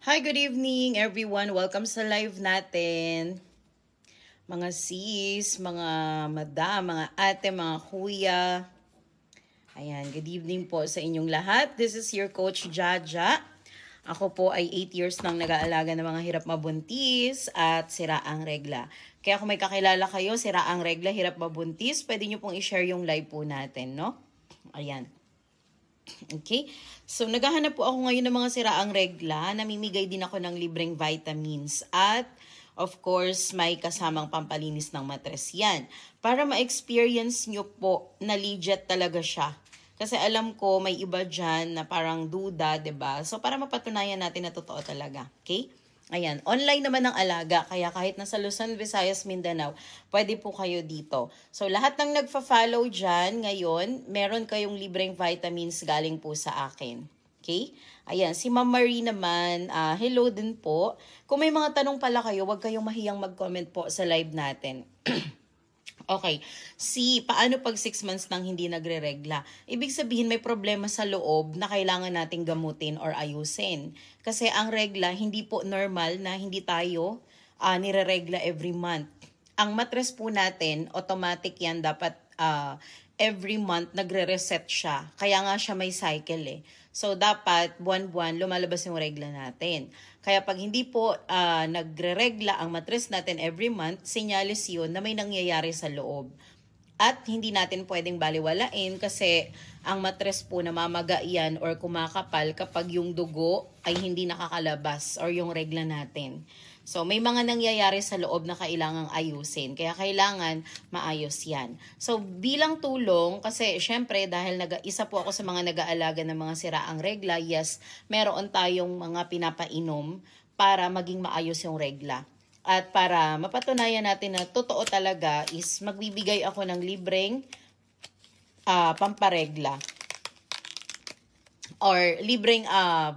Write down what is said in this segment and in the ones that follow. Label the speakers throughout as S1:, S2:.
S1: Hi, good evening everyone. Welcome sa live natin. Mga sis, mga madam, mga ate, mga kuya. Ayan, good evening po sa inyong lahat. This is your coach Jaja. Ako po ay 8 years nang nag-aalaga ng mga hirap mabuntis at siraang regla. Kaya kung may kakilala kayo, siraang regla, hirap mabuntis, pwede nyo pong i-share yung live po natin, no? Ayan. Okay? So, naghahanap po ako ngayon ng mga siraang regla. Namimigay din ako ng libreng vitamins. At, of course, may kasamang pampalinis ng matres yan. Para ma-experience nyo po na legit talaga siya. Kasi alam ko, may iba dyan na parang duda, 'di ba? So, para mapatunayan natin na totoo talaga. Okay? Ayan, online naman ang alaga, kaya kahit nasa Luzon, Visayas, Mindanao, pwede po kayo dito. So lahat ng nagfa-follow dyan ngayon, meron kayong libreng vitamins galing po sa akin. Okay? Ayan, si Ma'am Marie naman, hello din po. Kung may mga tanong pala kayo, huwag kayong mahiyang mag-comment po sa live natin. Okay, paano pag 6 months nang hindi nagre-regla? Ibig sabihin may problema sa loob na kailangan nating gamutin or ayusin. Kasi ang regla, hindi po normal na hindi tayo nire-regla every month. Ang matres po natin, automatic yan, dapat every month nagre-reset siya. Kaya nga siya may cycle eh. So, dapat buwan-buwan lumalabas yung regla natin. Kaya pag hindi po nagre-regla ang matres natin every month, sinyalis yun na may nangyayari sa loob. At hindi natin pwedeng baliwalain kasi ang matres po namamaga yan or kumakapal kapag yung dugo ay hindi nakakalabas or yung regla natin. So, may mga nangyayari sa loob na kailangang ayusin. Kaya kailangan maayos yan. So, bilang tulong, kasi syempre dahil isa po ako sa mga nag-aalaga ng mga siraang regla, yes, meron tayong mga pinapainom para maging maayos yung regla. At para mapatunayan natin na totoo talaga is magbibigay ako ng libreng pamparegla or libreng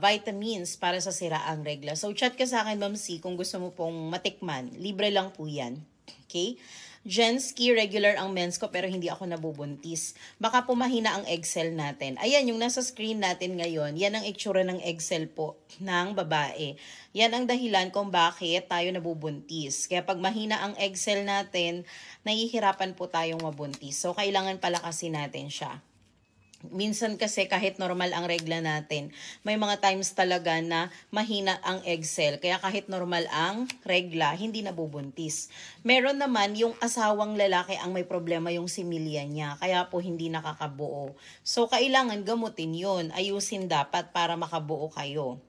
S1: vitamins para sa siraang regla. So, chat ka sa akin, Ma'am C, kung gusto mo pong matikman. Libre lang po yan. Okay? Jenski, regular ang mens ko pero hindi ako nabubuntis. Baka po mahina ang egg cell natin. Ayan, yung nasa screen natin ngayon, yan ang itsura ng egg cell po ng babae. Yan ang dahilan kung bakit tayo nabubuntis. Kaya pag mahina ang egg cell natin, nahihirapan po tayong mabuntis. So, kailangan palakasin natin siya. Minsan kasi kahit normal ang regla natin, may mga times talaga na mahina ang egg cell. Kaya kahit normal ang regla, hindi nabubuntis. Meron naman yung asawang lalaki ang may problema yung similya niya. Kaya po hindi nakakabuo. So kailangan gamutin yun. Ayusin dapat para makabuo kayo.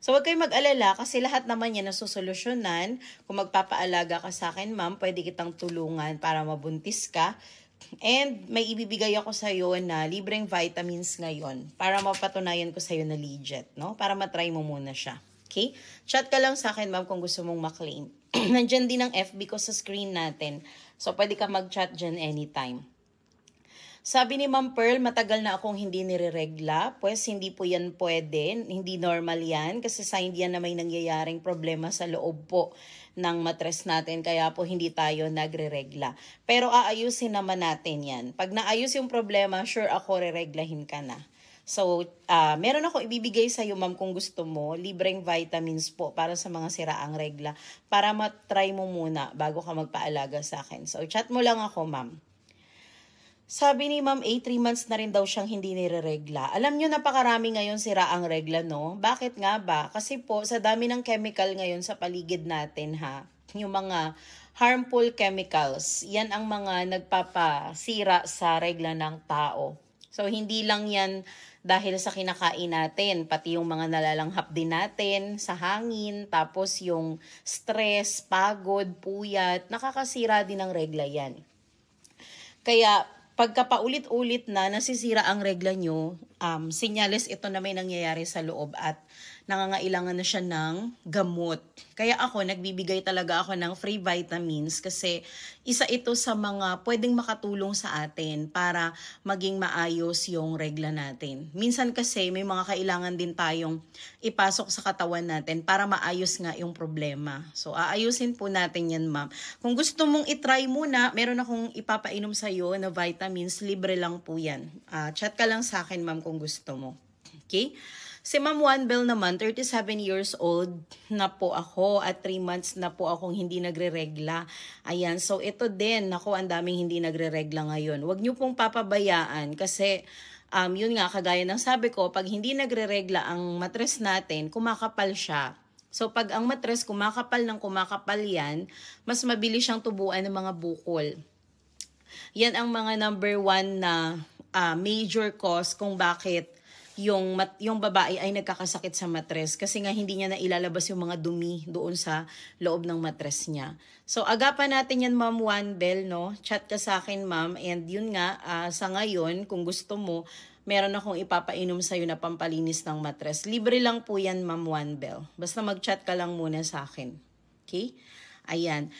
S1: So, huwag kayong mag-alala kasi lahat naman yan nasusolusyonan. Kung magpapaalaga ka sa akin, ma'am, pwede kitang tulungan para mabuntis ka. And may ibibigay ako sa iyo na libreng vitamins ngayon para mapatunayan ko sa iyo na legit, no? Para matry mo muna siya. Okay? Chat ka lang sa akin, ma'am, kung gusto mong maklaim. Nandyan din ang FB ko sa screen natin. So, pwede ka mag-chat dyan anytime. Sabi ni Ma'am Pearl, matagal na akong hindi nireregla. Pues hindi po yan pwede. Hindi normal yan. Kasi sign yan na may nangyayaring problema sa loob po ng matres natin. Kaya po hindi tayo nagreregla. Pero aayusin naman natin yan. Pag naayos yung problema, sure ako rereglahin ka na. So, meron ako ibibigay sa iyo, ma'am, kung gusto mo, libreng vitamins po para sa mga siraang regla. Para matry mo muna bago ka magpaalaga sa akin. So, chat mo lang ako, ma'am. Sabi ni Ma'am A, 3 months na rin daw siyang hindi nireregla. Alam nyo, napakarami ngayon siraang regla, no? Bakit nga ba? Kasi po, sa dami ng chemical ngayon sa paligid natin, ha? Yung mga harmful chemicals, yan ang mga nagpapasira sa regla ng tao. So, hindi lang yan dahil sa kinakain natin, pati yung mga nalalanghap din natin sa hangin, tapos yung stress, pagod, puyat, nakakasira din ng regla yan. Kaya, pagka paulit-ulit na nasisira ang regla nyo, senyales ito na may nangyayari sa loob at nangangailangan na siya ng gamot. Kaya ako, nagbibigay talaga ako ng free vitamins kasi isa ito sa mga pwedeng makatulong sa atin para maging maayos yung regla natin. Minsan kasi may mga kailangan din tayong ipasok sa katawan natin para maayos nga yung problema. So, aayusin po natin yan, ma'am. Kung gusto mong itry muna, meron akong ipapainom sa'yo na vitamins, libre lang po yan. Chat ka lang sa akin, ma'am, kung gusto mo. Okay? Si Ma'am Wanbel naman, 37 years old na po ako at 3 months na po akong hindi nagre-regla. Ayan, so ito din, naku, ang daming hindi nagre-regla ngayon. Huwag niyo pong papabayaan kasi yun nga, kagaya ng sabi ko, pag hindi nagre-regla ang matres natin, kumakapal siya. So pag ang matres kumakapal ng kumakapal yan, mas mabilis siyang tubuan ng mga bukol. Yan ang mga number 1 na major cause kung bakit yung babae ay nagkakasakit sa matres kasi nga hindi niya na ilalabas yung mga dumi doon sa loob ng matres niya. So agapan natin yan, Ma'am Wanbel, no? Chat ka sa akin, ma'am, and yun nga, sa ngayon, kung gusto mo, meron akong ipapainom sa'yo na pampalinis ng matres. Libre lang po yan, Ma'am Wanbel. Basta mag-chat ka lang muna sa akin. Okay? Ayan.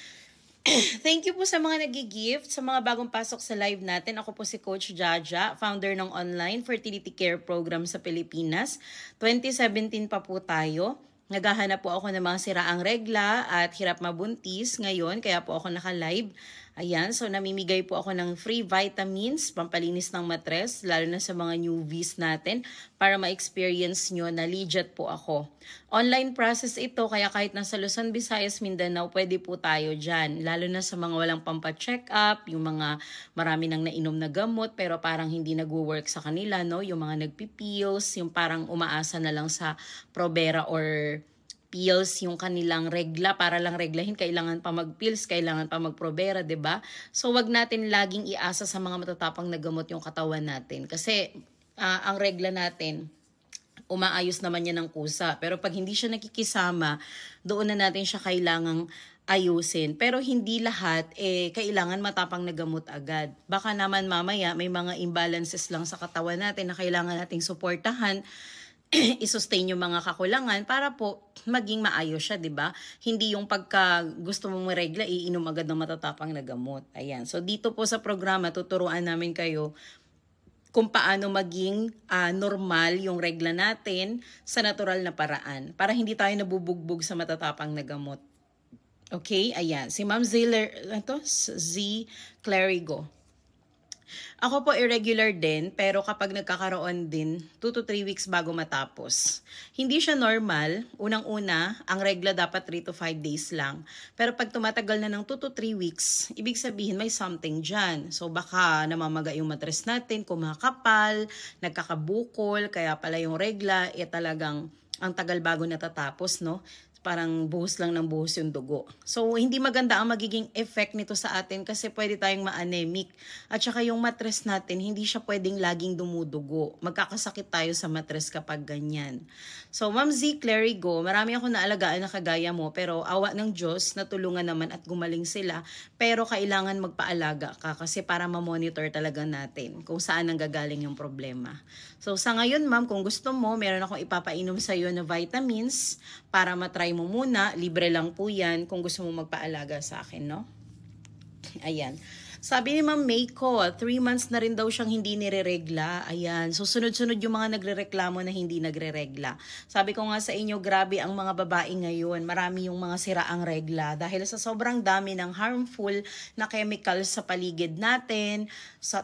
S1: Thank you po sa mga nag-gift, sa mga bagong pasok sa live natin. Ako po si Coach Jaja, founder ng online fertility care program sa Pilipinas. 2017 pa po tayo. Naghahanap po ako ng mga siraang regla at hirap mabuntis ngayon, kaya po ako naka-live. Ayan, so namimigay po ako ng free vitamins, pampalinis ng matres, lalo na sa mga newbies natin, para ma-experience nyo na legit po ako. Online process ito, kaya kahit nasa Luzon, Visayas, Mindanao, pwede po tayo dyan. Lalo na sa mga walang pampa-check up, yung mga marami nang nainom na gamot, pero parang hindi nag-work sa kanila, no? Yung mga nagpipills, yung parang umaasa na lang sa Provera or pills yung kanilang regla, para lang reglahin, kailangan pa mag-pills, kailangan pa mag-Provera, 'di ba? So wag natin laging iasa sa mga matatapang na gamot yung katawan natin kasi ang regla natin umaayos naman yan ng kusa. Pero pag hindi siya nakikisama, doon na natin siya kailangang ayusin. Pero hindi lahat kailangan matapang na gamot agad. Baka naman mamaya may mga imbalances lang sa katawan natin na kailangan nating suportahan, i-sustain yung mga kakulangan para po maging maayos siya, 'di ba? Hindi yung pagka gusto mong regla, iinom agad ng matatapang na gamot. Ayan. So dito po sa programa tuturuan namin kayo kung paano maging normal yung regla natin sa natural na paraan para hindi tayo nabubugbog sa matatapang na gamot. Okay? Ayan. Si Ma'am Z Clerigo. Ako po irregular din, pero kapag nagkakaroon din, 2 to 3 weeks bago matapos. Hindi siya normal. Unang-una, ang regla dapat 3 to 5 days lang. Pero pag tumatagal na ng 2 to 3 weeks, ibig sabihin may something dyan. So baka namamaga yung matres natin, kumakapal, nagkakabukol, kaya pala yung regla, talagang ang tagal bago natatapos, no? Parang buhos lang ng buhos yung dugo. So, hindi maganda ang magiging effect nito sa atin kasi pwede tayong ma-anemic. At saka yung matres natin, hindi siya pwedeng laging dumudugo. Magkakasakit tayo sa matres kapag ganyan. So, Ma'am Z Clerigo, marami ako naalagaan na kagaya mo, pero awa ng Diyos, natulungan naman at gumaling sila. Pero kailangan magpaalaga ka kasi para ma-monitor talaga natin kung saan nanggagaling yung problema. So, sa ngayon, ma'am, kung gusto mo, meron akong ipapainom sa iyo na vitamins para matry mo muna. Libre lang po yan kung gusto mo magpaalaga sa akin, no? Ayan. Sabi ni Ma'am Mayko, 3 months na rin daw siyang hindi nireregla. Ayan. So, sunod-sunod yung mga nagrereklamo na hindi nagreregla. Sabi ko nga sa inyo, grabe ang mga babae ngayon. Marami yung mga siraang regla. Dahil sa sobrang dami ng harmful na chemicals sa paligid natin.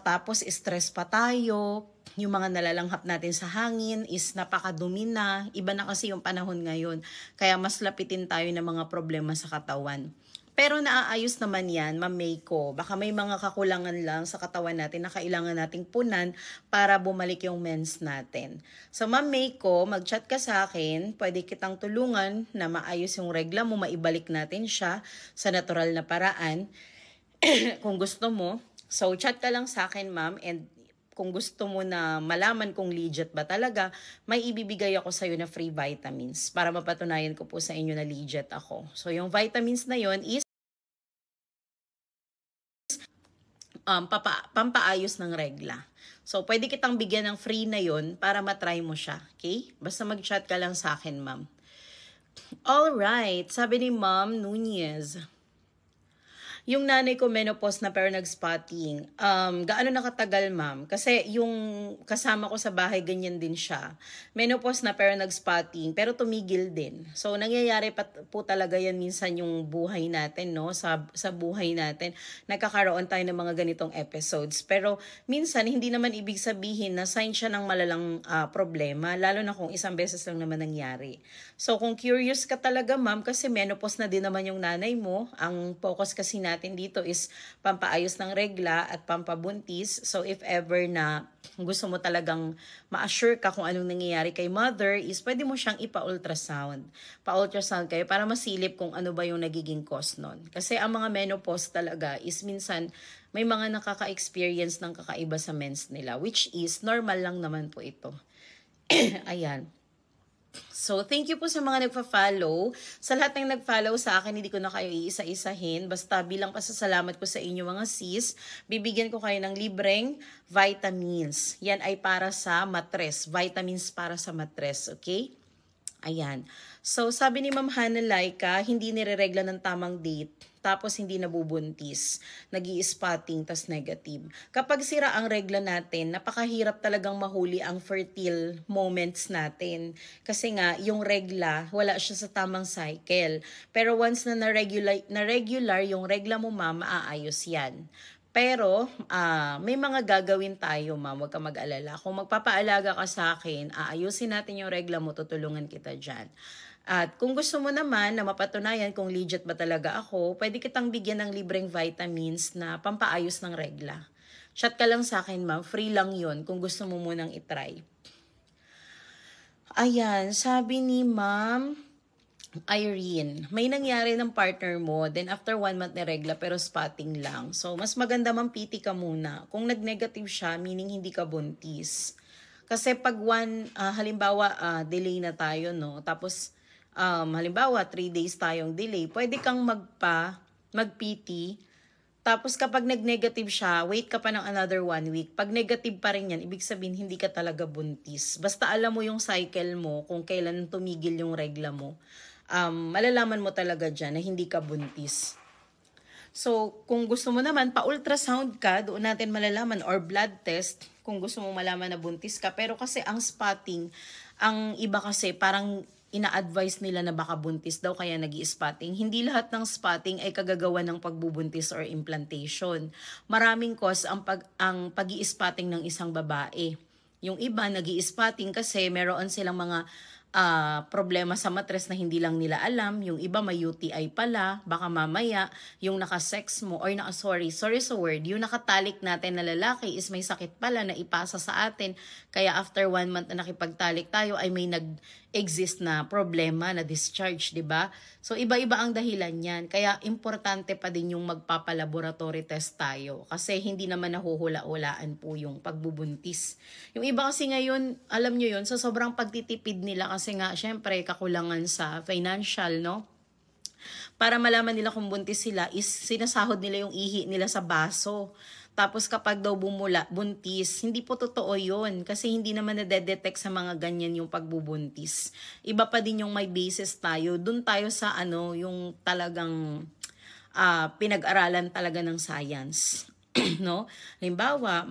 S1: Tapos, stress pa tayo. Yung mga nalalanghap natin sa hangin is napakadumi na. Iba na kasi yung panahon ngayon. Kaya mas lapitin tayo ng mga problema sa katawan. Pero naaayos naman yan, Ma'am Mayko. Baka may mga kakulangan lang sa katawan natin na kailangan nating punan para bumalik yung mens natin. So Ma'am Mayko, mag-chat ka sa akin. Pwede kitang tulungan na maayos yung regla mo, maibalik natin siya sa natural na paraan. Kung gusto mo. So chat ka lang sa akin, ma'am, and kung gusto mo na malaman kung legit ba talaga, may ibibigay ako sa iyo na free vitamins para mapatunayan ko po sa inyo na legit ako. So yung vitamins na yon is pampaayos ng regla. So pwede kitang bigyan ng free na yon para matry mo siya. Okay? Basta mag-chat ka lang sa akin, ma'am. Alright, sabi ni Ma'am Nunez. Yung nanay ko menopause na pero nag-spotting. Gaano nakatagal, ma'am? Kasi yung kasama ko sa bahay, ganyan din siya. Menopause na pero nag-spotting, pero tumigil din. So, nangyayari po talaga yan minsan yung buhay natin, no? Sa buhay natin, nagkakaroon tayo ng mga ganitong episodes. Pero minsan, hindi naman ibig sabihin na sign siya ng malalang problema, lalo na kung isang beses lang naman nangyari. So, kung curious ka talaga, ma'am, kasi menopause na din naman yung nanay mo, ang focus kasi natin dito is pampaayos ng regla at pampabuntis. So if ever na gusto mo talagang ma-assure ka kung anong nangyayari kay mother, is pwede mo siyang ipa-ultrasound. Pa-ultrasound kayo para masilip kung ano ba yung nagiging cause nun. Kasi ang mga menopause talaga is minsan may mga nakaka-experience ng kakaiba sa mens nila, which is normal lang naman po ito. Ayan. So, thank you po sa mga nagpa-follow. Sa lahat ng nag-follow sa akin, hindi ko na kayo iisa-isahin. Basta bilang pasasalamat ko sa inyo mga sis, bibigyan ko kayo ng libreng vitamins. Yan ay para sa matres. Vitamins para sa matres, okay? Ayan. So, sabi ni Ma'am Hannah Laika, hindi nireregla ng tamang date, tapos hindi nabubuntis, nag-i-spotting, tas negative. Kapag sira ang regla natin, napakahirap talagang mahuli ang fertile moments natin. Kasi nga, yung regla, wala siya sa tamang cycle. Pero once na na-regular yung regla mo, ma'am, maaayos yan. Pero, may mga gagawin tayo, ma'am. Huwag ka mag-alala. Kung magpapaalaga ka sa akin, aayusin natin yung regla mo, tutulungan kita dyan. At kung gusto mo naman na mapatunayan kung legit ba talaga ako, pwede kitang bigyan ng libreng vitamins na pampaayos ng regla. Chat ka lang sa akin, ma'am. Free lang yun kung gusto mo munang itry. Ayan, sabi ni ma'am Irene, may nangyari ng partner mo, then after 1 month na regla pero spotting lang. So, mas maganda mampiti ka muna. Kung nag-negative siya, meaning hindi ka buntis. Kasi pag halimbawa, delay na tayo, no? Tapos, halimbawa, 3 days tayong delay, pwede kang mag-PT. Tapos kapag nag-negative siya, wait ka pa ng another 1 week. Pag negative pa rin yan, ibig sabihin hindi ka talaga buntis. Basta alam mo yung cycle mo, kung kailan tumigil yung regla mo. Malalaman mo talaga dyan na hindi ka buntis. So, kung gusto mo naman, pa-ultrasound ka, doon natin malalaman, or blood test, kung gusto mo malaman na buntis ka. Pero kasi ang spotting, ang iba kasi parang ina-advise nila na baka buntis daw kaya nag-i-spotting. Hindi lahat ng spotting ay kagagawa ng pagbubuntis or implantation. Maraming cause ang pag-i-spotting ng isang babae. Yung iba nag-i-spotting kasi meron silang mga problema sa matres na hindi lang nila alam. Yung iba may UTI pala, baka mamaya yung naka-sex mo, or sorry sa word, yung nakatalik natin na lalaki is may sakit pala na ipasa sa atin. Kaya after 1 month na nakipagtalik tayo ay may nag-exist na problema na discharge, di ba? So iba-iba ang dahilan yan. Kaya importante pa din yung magpapalaboratory test tayo. Kasi hindi naman nahuhula-hulaan po yung pagbubuntis. Yung iba kasi ngayon, alam nyo yun, sa sobrang pagtitipid nila kasi nga, syempre, kakulangan sa financial, no? Para malaman nila kung buntis sila, is sinasahod nila yung ihi nila sa baso. Tapos kapag daw buntis, hindi po totoo yun. Kasi hindi naman na-detect sa mga ganyan yung pagbubuntis. Iba pa din yung may basis tayo. Doon tayo sa yung talagang pinag-aralan talaga ng science. No? Halimbawa,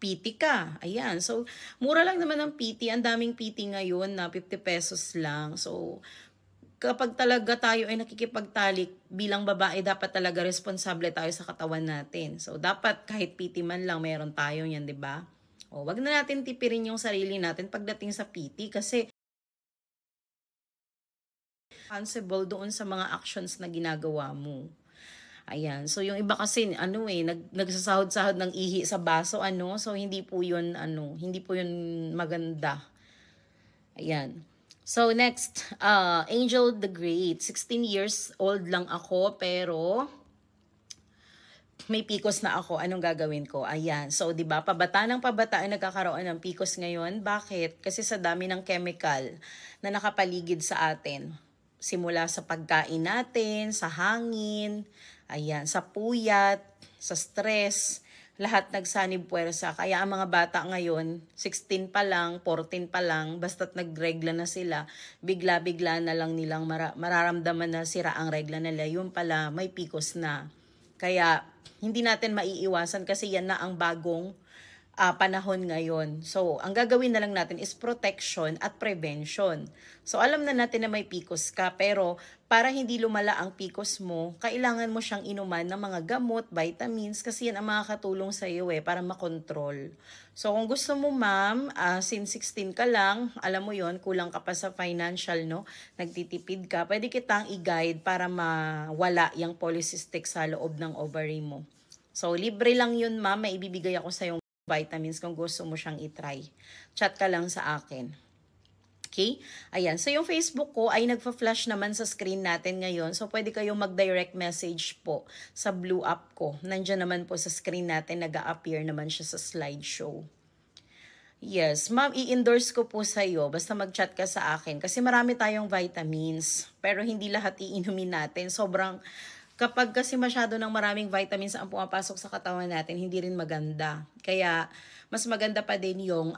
S1: PT ka. Ayan. So, mura lang naman ang PT. Ang daming PT ngayon na 50 pesos lang. So, kapag talaga tayo ay nakikipagtalik bilang babae, dapat talaga responsable tayo sa katawan natin. So, dapat kahit PT man lang, meron tayo yan, di ba? O, wag na natin tipirin yung sarili natin pagdating sa PT kasi responsible doon sa mga actions na ginagawa mo. Ayan. So, yung iba kasi, nagsasahod-sahod ng ihi sa baso, So, hindi po yun maganda. Ayan. So, next, Angel the Great. 16 years old lang ako, pero may PCOS na ako. Anong gagawin ko? Ayan. So, di ba, pabata ng pabata ay nagkakaroon ng PCOS ngayon. Bakit? Kasi sa dami ng chemical na nakapaligid sa atin. Simula sa pagkain natin, sa hangin, ayan, sa puyat, sa stress, lahat nagsanib puwersa. Kaya ang mga bata ngayon, 16 pa lang, 14 pa lang, basta't nagregla na sila, bigla-bigla na lang nilang mararamdaman na sira ang regla nila. Yun pala, may PCOS na. Kaya hindi natin maiiwasan kasi yan na ang bagong panahon ngayon. So, ang gagawin na lang natin is protection at prevention. So, alam na natin na may PCOS ka, pero para hindi lumala ang PCOS mo, kailangan mo siyang inuman ng mga gamot, vitamins, kasi yan ang makakatulong sa iyo para makontrol. So, kung gusto mo ma'am, since 16 ka lang, alam mo yon, kulang ka pa sa financial, no? Nagtitipid ka, pwede kitang i-guide para mawala yung polycystic sa loob ng ovary mo. So, libre lang yun ma'am, may ibibigay ako sa yung vitamins kung gusto mo siyang itry. Chat ka lang sa akin. Okay? Ayan. So, yung Facebook ko ay nagpa-flash naman sa screen natin ngayon. So, pwede kayong mag-direct message po sa blue app ko. Nandiyan naman po sa screen natin, nag-a-appear naman siya sa slideshow. Yes, ma'am, i-endorse ko po sa iyo. Basta mag-chat ka sa akin. Kasi marami tayong vitamins. Pero hindi lahat iinumin natin. Kapag kasi masyado ng maraming vitamins ang pumapasok sa katawan natin, hindi rin maganda. Kaya, mas maganda pa din yung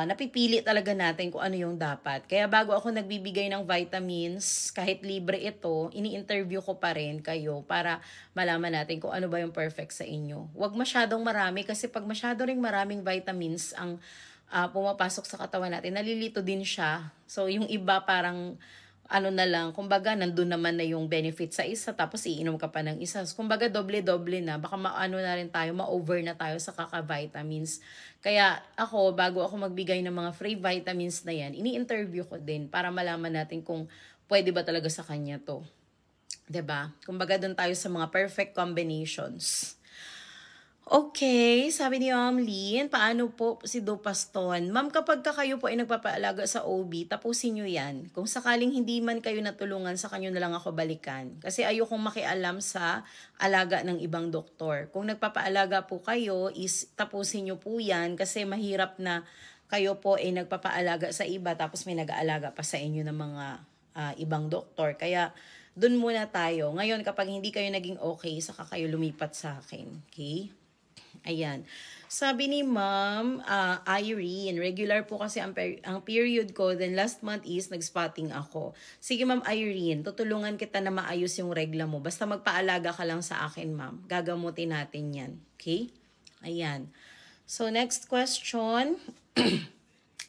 S1: napipili talaga natin kung ano yung dapat. Kaya bago ako nagbibigay ng vitamins, kahit libre ito, ini-interview ko pa rin kayo para malaman natin kung ano ba yung perfect sa inyo. Huwag masyadong marami kasi pag masyado ring maraming vitamins ang pumapasok sa katawan natin, nalilito din siya. So, yung iba parang na lang, kumbaga nandun naman na yung benefit sa isa tapos iinom ka pa ng isa. So, kumbaga doble-doble na, baka na rin tayo, ma-over na tayo sa kaka-vitamins. Kaya ako, bago ako magbigay ng mga free vitamins na yan, ini-interview ko din para malaman natin kung pwede ba talaga sa kanya to. 'Di ba? Kumbaga doon tayo sa mga perfect combinations. Okay, sabi ni Ma'am Lynn, paano po si Dupaston? Ma'am, kapag kayo po ay nagpapaalaga sa OB, tapusin nyo yan. Kung sakaling hindi man kayo natulungan, sa kanyo na lang ako balikan. Kasi ayokong makialam sa alaga ng ibang doktor. Kung nagpapaalaga po kayo, is tapusin nyo po yan kasi mahirap na kayo po ay nagpapaalaga sa iba tapos may nag-aalaga pa sa inyo ng mga ibang doktor. Kaya dun muna tayo. Ngayon, kapag hindi kayo naging okay, saka kayo lumipat sa akin. Okay? Ayan. Sabi ni Ma'am Irene, regular po kasi ang period ko, then last month is nag-spotting ako. Sige Ma'am Irene, tutulungan kita na maayos yung regla mo. Basta magpaalaga ka lang sa akin Ma'am. Gagamutin natin yan. Okay? Ayan. So next question.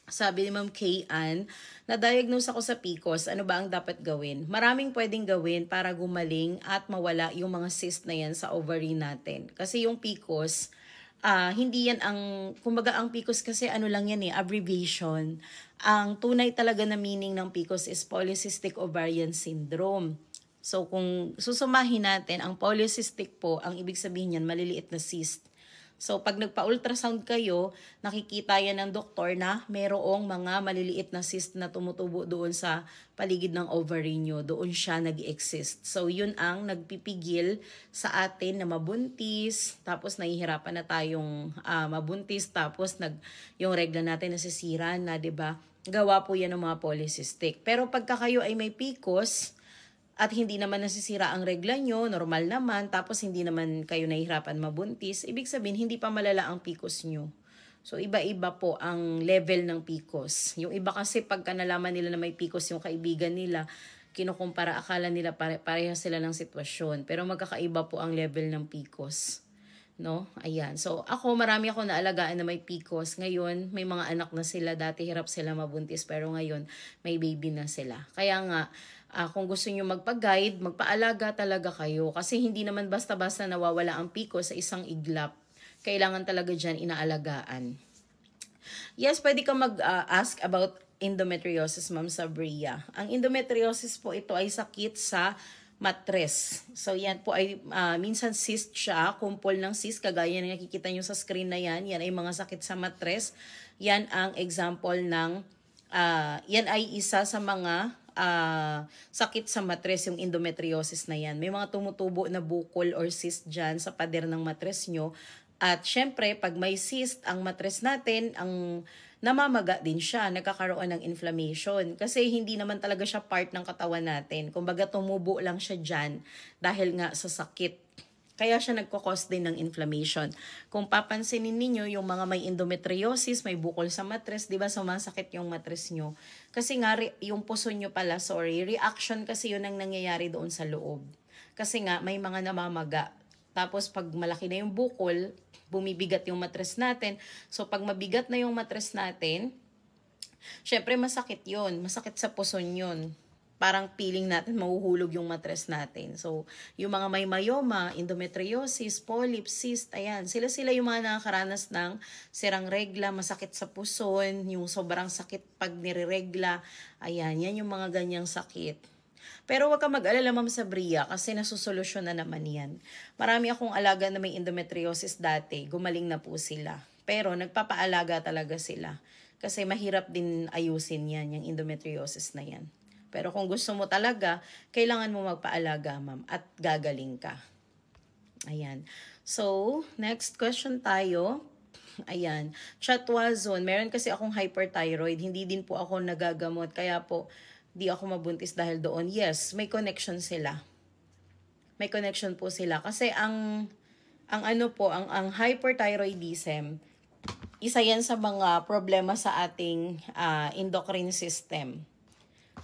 S1: Sabi ni Ma'am K.Ann, na-diagnose ako sa PCOS, ano ba ang dapat gawin? Maraming pwedeng gawin para gumaling at mawala yung mga cyst na yan sa ovary natin. Kasi yung PCOS, hindi yan kumbaga ang PCOS kasi ano lang yan abbreviation. Ang tunay talaga na meaning ng PCOS is Polycystic Ovarian Syndrome. So kung susumahin natin, ang polycystic po, ang ibig sabihin yan, maliliit na cyst. So, pag nagpa-ultrasound kayo, nakikita yan ng doktor na mayroong mga maliliit na cyst na tumutubo doon sa paligid ng ovary nyo. Doon siya nag-exist. So, yun ang nagpipigil sa atin na mabuntis, tapos nahihirapan na tayong mabuntis, tapos yung regla natin nasisira na, 'di ba? Gawa po yan ng mga polycystic. Pero pagka kayo ay may PCOS, at hindi naman nasisira ang regla nyo, normal naman, tapos hindi naman kayo nahihirapan mabuntis, ibig sabihin, hindi pa malala ang PCOS nyo. So, iba-iba po ang level ng PCOS. Yung iba kasi, pagka nalaman nila na may PCOS yung kaibigan nila, kinukumpara, akala nila parehas sila ng sitwasyon. Pero magkakaiba po ang level ng PCOS. No? Ayan. So, marami ako naalagaan na may PCOS. Ngayon, may mga anak na sila. Dati hirap sila mabuntis, pero ngayon, may baby na sila. Kaya nga, kung gusto nyo magpa-guide, magpaalaga talaga kayo. Kasi hindi naman basta-basta nawawala ang PCOS sa isang iglap. Kailangan talaga dyan inaalagaan. Yes, pwede ka mag-ask about endometriosis, Ma'am Sabria. Ang endometriosis po, ito ay sakit sa mattress. So, yan po ay minsan cyst siya, kumpol ng cyst, kagaya na nakikita nyo sa screen na yan. Yan ay mga sakit sa mattress. Yan ang example ng, yan ay isa sa mga sakit sa matres, yung endometriosis na yan. May mga tumutubo na bukol or cyst dyan sa pader ng matres nyo. At syempre, pag may cyst ang matres natin, ang namamaga din siya, nagkakaroon ng inflammation. Kasi hindi naman talaga siya part ng katawan natin. Kumbaga tumubo lang siya dyan dahil nga sa sakit. Kaya siya nagkakos din ng inflammation. Kung papansinin ninyo, yung mga may endometriosis, may bukol sa matres, di ba sumasakit yung matres nyo? Kasi nga, yung puso nyo pala, reaction kasi yun ang nangyayari doon sa loob. Kasi nga, may mga namamaga. Tapos pag malaki na yung bukol, bumibigat yung matres natin. So pag mabigat na yung matres natin, syempre masakit yun. Masakit sa puson yun. Parang feeling natin mahuhulog yung matres natin. So, yung mga may myoma, endometriosis, polyps, cyst, ayan. Sila yung mga nakakaranas ng sirang regla, masakit sa puson, yung sobrang sakit pag nireregla. Ayan, yan yung mga ganyang sakit. Pero wag ka mag-alala, Ma'am Sabria, kasi nasusolusyon na naman yan. Marami akong alaga na may endometriosis dati, gumaling na po sila. Pero nagpapaalaga talaga sila. Kasi mahirap din ayusin yan, yung endometriosis na yan. Pero kung gusto mo talaga, kailangan mo magpaalaga, ma'am, at gagaling ka. Ayan. So, next question tayo. Ayan. Chatwazon, meron kasi akong hyperthyroid. Hindi din po ako nagagamot. Kaya po, di ako mabuntis dahil doon. Yes, may connection sila. May connection po sila. Kasi ang hyperthyroidism, isa yan sa mga problema sa ating endocrine system.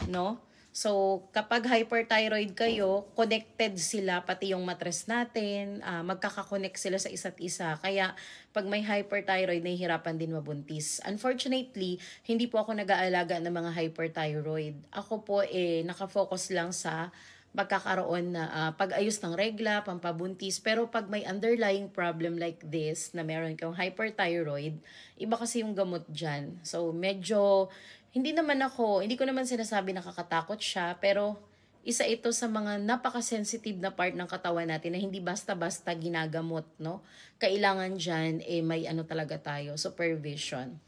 S1: No? So, kapag hyperthyroid kayo, connected sila, pati yung matres natin, magkakakonect sila sa isa't isa. Kaya, pag may hyperthyroid, nahihirapan din mabuntis. Unfortunately, hindi po ako nag-aalaga ng mga hyperthyroid. Ako po, nakafocus lang sa pagkakaroon na pag-ayos ng regla, pampabuntis. Pero pag may underlying problem like this, na meron kang hyperthyroid, iba kasi yung gamot dyan. So, medyo hindi ko naman sinasabi nakakatakot siya, pero isa ito sa mga napaka-sensitive na part ng katawan natin na hindi basta-basta ginagamot, no? Kailangan dyan, may talaga tayo, supervision.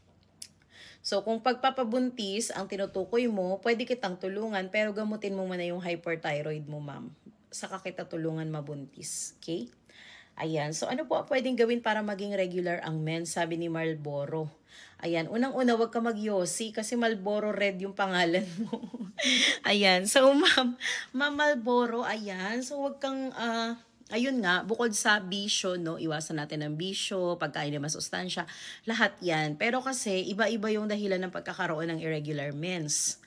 S1: So, kung pagpapabuntis, ang tinutukoy mo, pwede kitang tulungan, pero gamutin mo muna yung hyperthyroid mo, ma'am. Saka kita tulungan mabuntis, okay? Ayan, so ano po pwedeng gawin para maging regular ang mens, sabi ni Marlboro. Ayan, unang-una, wag ka mag-Yossi kasi Marlboro Red yung pangalan mo. Ayan, so Ma'am Marlboro, ayan, so wag kang, ayun nga, bukod sa bisyo, no, iwasan natin ang bisyo, pagkain na masustansya, lahat yan. Pero kasi, iba-iba yung dahilan ng pagkakaroon ng irregular mens.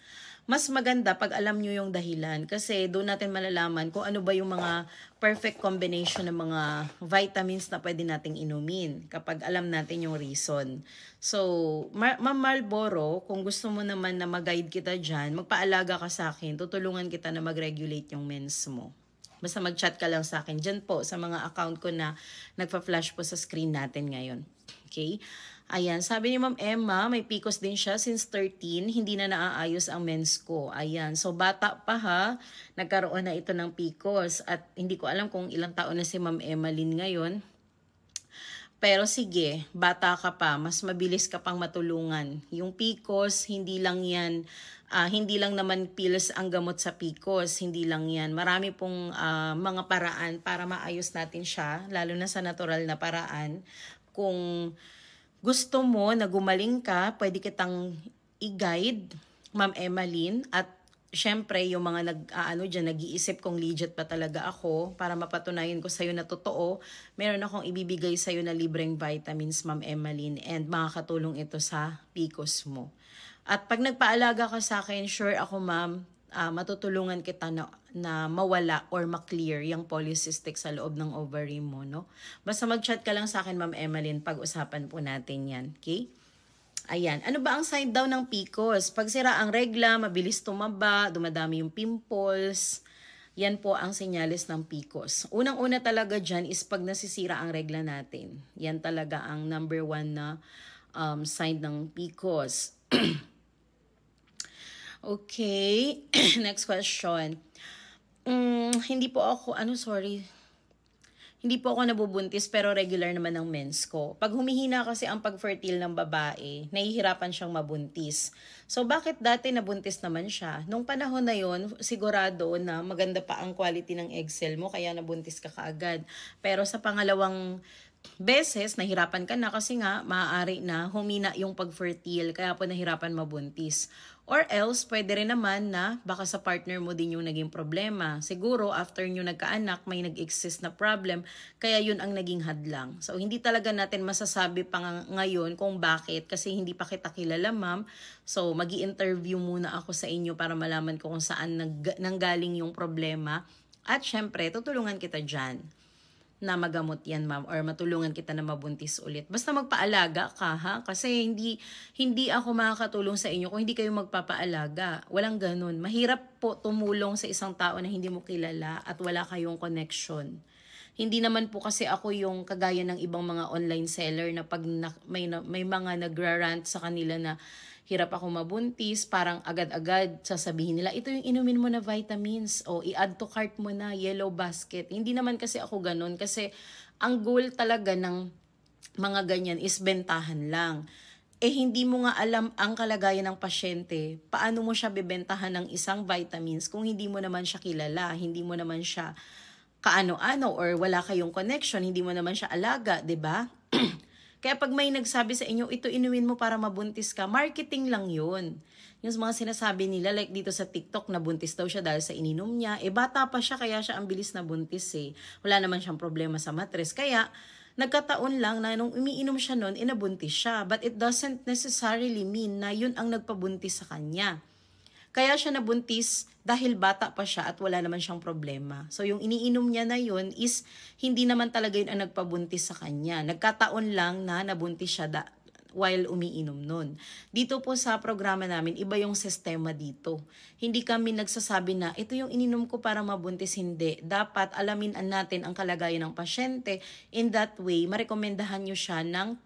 S1: Mas maganda pag alam nyo yung dahilan kasi doon natin malalaman kung ano ba yung mga perfect combination ng mga vitamins na pwede nating inumin kapag alam natin yung reason. So, Ma'am Marlboro, kung gusto mo naman na mag-guide kita dyan, magpaalaga ka sa akin, tutulungan kita na mag-regulate yung mens mo. Basta mag-chat ka lang sa akin dyan po sa mga account ko na nagpa-flash po sa screen natin ngayon. Okay? Ayan, sabi ni Ma'am Emma, may PCOS din siya since 13, hindi na naaayos ang mens ko. Ayan, so bata pa ha, nagkaroon na ito ng PCOS at hindi ko alam kung ilang taon na si Ma'am Emmeline ngayon. Pero sige, bata ka pa, mas mabilis ka pang matulungan. Yung PCOS, hindi lang yan, hindi lang naman pills ang gamot sa PCOS, hindi lang yan. Marami pong mga paraan para maayos natin siya, lalo na sa natural na paraan. Kung gusto mo na gumaling ka, pwede kitang i-guide, Ma'am Emmeline, at syempre yung mga nag-iisip kung legit pa talaga ako para mapatunayan ko sa'yo na totoo, meron akong ibibigay sa'yo na libreng vitamins, Ma'am Emmeline, and makakatulong ito sa PCOS mo. At pag nagpaalaga ka sa akin, sure ako, ma'am, matutulungan kita na mawala or ma-clear yung polycystic sa loob ng ovary mo, no? Basta mag-chat ka lang sa akin, Ma'am Emmeline, pag-usapan po natin yan, okay? Ayan, ano ba ang sign daw ng PCOS? Pag sira ang regla, mabilis tumaba, dumadami yung pimples, yan po ang senyales ng PCOS. Unang-una talaga dyan is pag nasisira ang regla natin. Yan talaga ang number 1 na sign ng PCOS. Okay, next question. Hindi po ako nabubuntis pero regular naman ang mens ko. Pag humihina kasi ang pag-fertile ng babae, nahihirapan siyang mabuntis. So bakit dati nabuntis naman siya? Nung panahon na yon, sigurado na maganda pa ang quality ng egg cell mo kaya nabuntis ka kaagad. Pero sa pangalawang beses nahirapan ka na kasi nga maaari na humina yung pag-fertile kaya po nahirapan mabuntis. Or else, pwede rin naman na baka sa partner mo din yung naging problema. Siguro, after nyo nagkaanak, may nag-exist na problem, kaya yun ang naging hadlang. So, hindi talaga natin masasabi pa ngayon kung bakit, kasi hindi pa kita kilala, ma'am. So, magi-interview muna ako sa inyo para malaman ko kung saan nanggaling yung problema. At syempre, tutulungan kita dyan na magamot yan, ma'am, or matulungan kita na mabuntis ulit. Basta magpaalaga ka, ha? Kasi hindi ako makakatulong sa inyo kung hindi kayo magpapaalaga. Walang ganun. Mahirap po tumulong sa isang tao na hindi mo kilala at wala kayong connection. Hindi naman po kasi ako yung kagaya ng ibang mga online seller na pag may mga nagra-rant sa kanila na hirap ako mabuntis, parang agad-agad sasabihin nila, ito yung inumin mo na vitamins, o i-add to cart mo na, yellow basket. Hindi naman kasi ako ganun, kasi ang goal talaga ng mga ganyan is bentahan lang. Hindi mo nga alam ang kalagayan ng pasyente, paano mo siya bebentahan ng isang vitamins kung hindi mo naman siya kilala, hindi mo naman siya kaano-ano, or wala kayong connection, hindi mo naman siya alaga, 'di ba? Kaya pag may nagsabi sa inyo, ito inumin mo para mabuntis ka, marketing lang yun. Yung mga sinasabi nila, like dito sa TikTok, nabuntis daw siya dahil sa ininom niya. Bata pa siya, kaya siya ang bilis na buntis eh. Wala naman siyang problema sa matres. Kaya, nagkataon lang na nung umiinom siya nun, inabuntis siya. But it doesn't necessarily mean na yun ang nagpabuntis sa kanya. Kaya siya nabuntis dahil bata pa siya at wala naman siyang problema. So yung iniinom niya na yun is hindi naman talaga yun ang nagpabuntis sa kanya. Nagkataon lang na nabuntis siya while umiinom nun. Dito po sa programa namin, iba yung sistema dito. Hindi kami nagsasabi na ito yung ininom ko para mabuntis, hindi. Dapat alamin natin ang kalagayan ng pasyente. In that way, marekomendahan nyo siya ng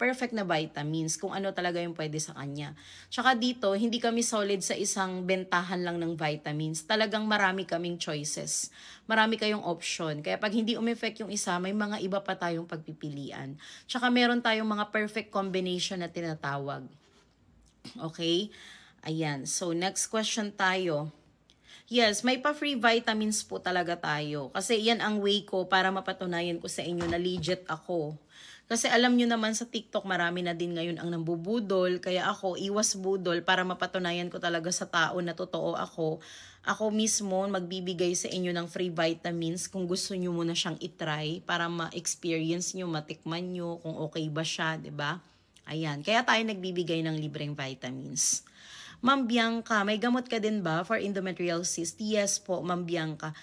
S1: perfect na vitamins kung ano talaga yung pwede sa kanya. Tsaka dito, hindi kami solid sa isang bentahan lang ng vitamins. Talagang marami kaming choices. Marami kayong option. Kaya pag hindi umeffect yung isa, may mga iba pa tayong pagpipilian. Tsaka meron tayong mga perfect combination na tinatawag. Okay? Ayan. So, next question tayo. Yes, may pa-free vitamins po talaga tayo. Kasi yan ang way ko para mapatunayan ko sa inyo na legit ako. Kasi alam nyo naman sa TikTok, marami na din ngayon ang nambubudol. Kaya ako, iwas budol para mapatunayan ko talaga sa tao na totoo ako. Ako mismo magbibigay sa inyo ng free vitamins kung gusto nyo muna siyang itry para ma-experience nyo, matikman nyo kung okay ba siya, 'di ba? Ayan, kaya tayo nagbibigay ng libreng vitamins. Ma'am Bianca, may gamot ka din ba for endometrial cyst? Yes po, Ma'am Bianca.